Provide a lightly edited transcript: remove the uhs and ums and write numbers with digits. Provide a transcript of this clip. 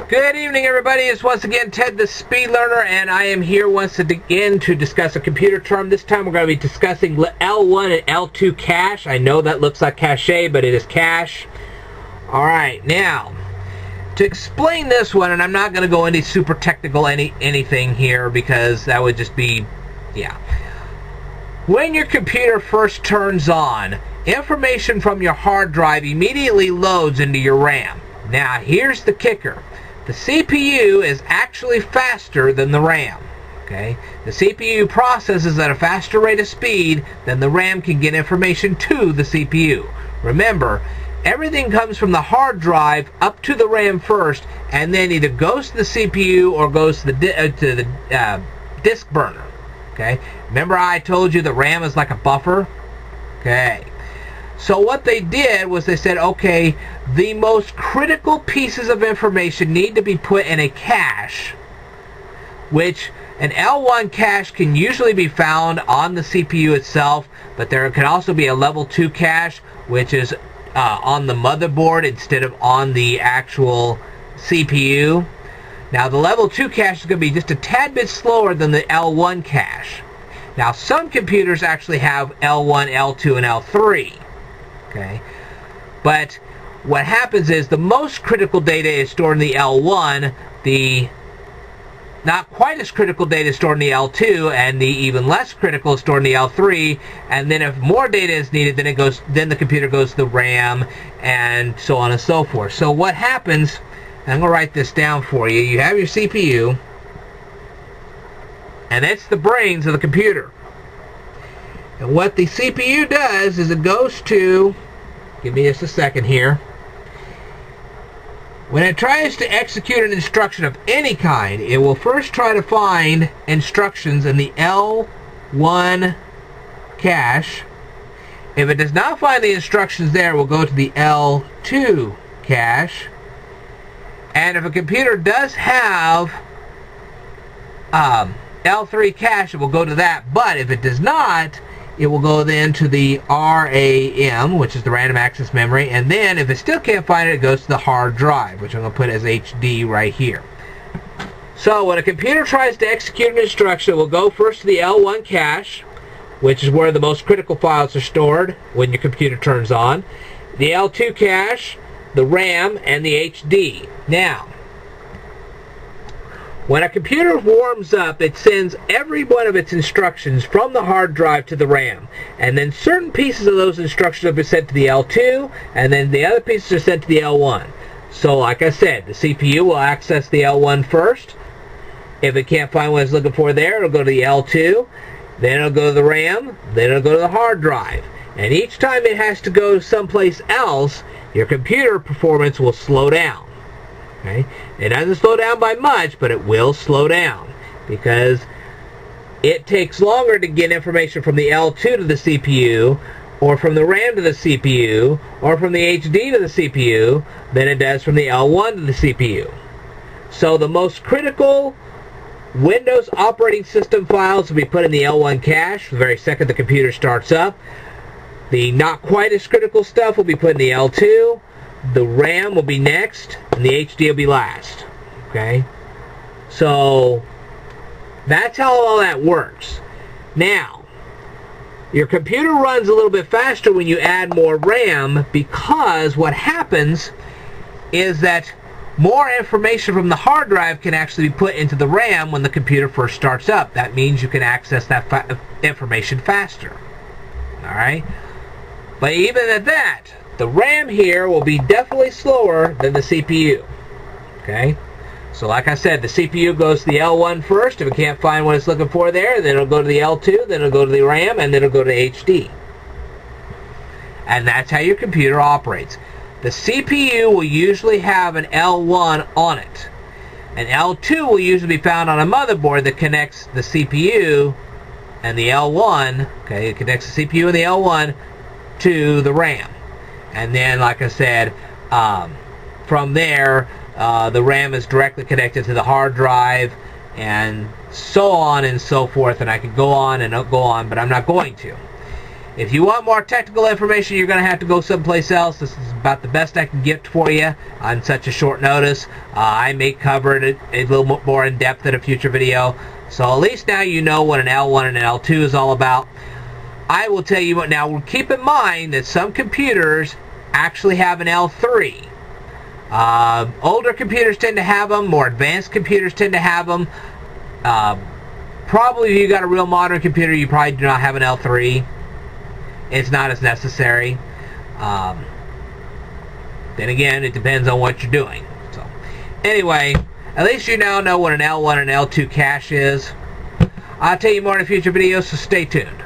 Good evening, everybody. It's once again Ted the Speed Learner, and I am here once again to discuss a computer term. This time we're going to be discussing L1 and L2 cache. I know that looks like cache, but it is cache. Alright, now, to explain this one, and I'm not going to go into super technical anything here because that would just be, yeah. When your computer first turns on, information from your hard drive immediately loads into your RAM. Now, here's the kicker. The CPU is actually faster than the RAM. Okay? The CPU processes at a faster rate of speed than the RAM can get information to the CPU. Remember, everything comes from the hard drive up to the RAM first, and then either goes to the CPU or goes to the disk burner. Okay? Remember I told you the RAM is like a buffer? Okay. So what they did was they said, okay, the most critical pieces of information need to be put in a cache, which an L1 cache can usually be found on the CPU itself, but there can also be a level 2 cache, which is on the motherboard instead of on the actual CPU. Now the level 2 cache is going to be just a tad bit slower than the L1 cache. Now some computers actually have L1, L2, and L3. Okay, but what happens is the most critical data is stored in the L1, the not quite as critical data is stored in the L2, and the even less critical is stored in the L3, and then if more data is needed, then the computer goes to the RAM, and so on and so forth. So what happens, I'm going to write this down for you. You have your CPU, and it's the brains of the computer. And what the CPU does is it goes to, give me just a second here, when it tries to execute an instruction of any kind, it will first try to find instructions in the L1 cache. If it does not find the instructions there, it will go to the L2 cache. And if a computer does have L3 cache, it will go to that. But if it does not, it will go then to the RAM, which is the random access memory, and then if it still can't find it, it goes to the hard drive, which I'm going to put as HD right here. So when a computer tries to execute an instruction, it will go first to the L1 cache, which is where the most critical files are stored when your computer turns on, the L2 cache, the RAM, and the HD. Now, when a computer warms up, it sends every one of its instructions from the hard drive to the RAM. And then certain pieces of those instructions will be sent to the L2, and then the other pieces are sent to the L1. So like I said, the CPU will access the L1 first. If it can't find what it's looking for there, it'll go to the L2, then it'll go to the RAM, then it'll go to the hard drive. And each time it has to go someplace else, your computer performance will slow down. Okay? It doesn't slow down by much, but it will slow down because it takes longer to get information from the L2 to the CPU, or from the RAM to the CPU, or from the HD to the CPU than it does from the L1 to the CPU. So the most critical Windows operating system files will be put in the L1 cache the very second the computer starts up. The not quite as critical stuff will be put in the L2. The RAM will be next, and the HD will be last. Okay? So, that's how all that works. Now, your computer runs a little bit faster when you add more RAM, because what happens is that more information from the hard drive can actually be put into the RAM when the computer first starts up. That means you can access that information faster. Alright? But even at that, the RAM here will be definitely slower than the CPU. Okay? So like I said, the CPU goes to the L1 first. If it can't find what it's looking for there, then it'll go to the L2, then it'll go to the RAM, and then it'll go to HD. And that's how your computer operates. The CPU will usually have an L1 on it. An L2 will usually be found on a motherboard that connects the CPU and the L1. Okay, it connects the CPU and the L1 to the RAM. And then, like I said, from there, the RAM is directly connected to the hard drive, and so on and so forth. And I could go on and go on, but I'm not going to. If you want more technical information, you're going to have to go someplace else. This is about the best I can get for you on such a short notice. I may cover it a little more in depth in a future video. So at least now you know what an L1 and an L2 is all about. I will tell you what now, keep in mind that some computers actually have an L3. Older computers tend to have them, more advanced computers tend to have them. Probably if you got a real modern computer, you probably do not have an L3. It's not as necessary. Then again, it depends on what you're doing. So, anyway, at least you now know what an L1 and L2 cache is. I'll tell you more in a future video, so stay tuned.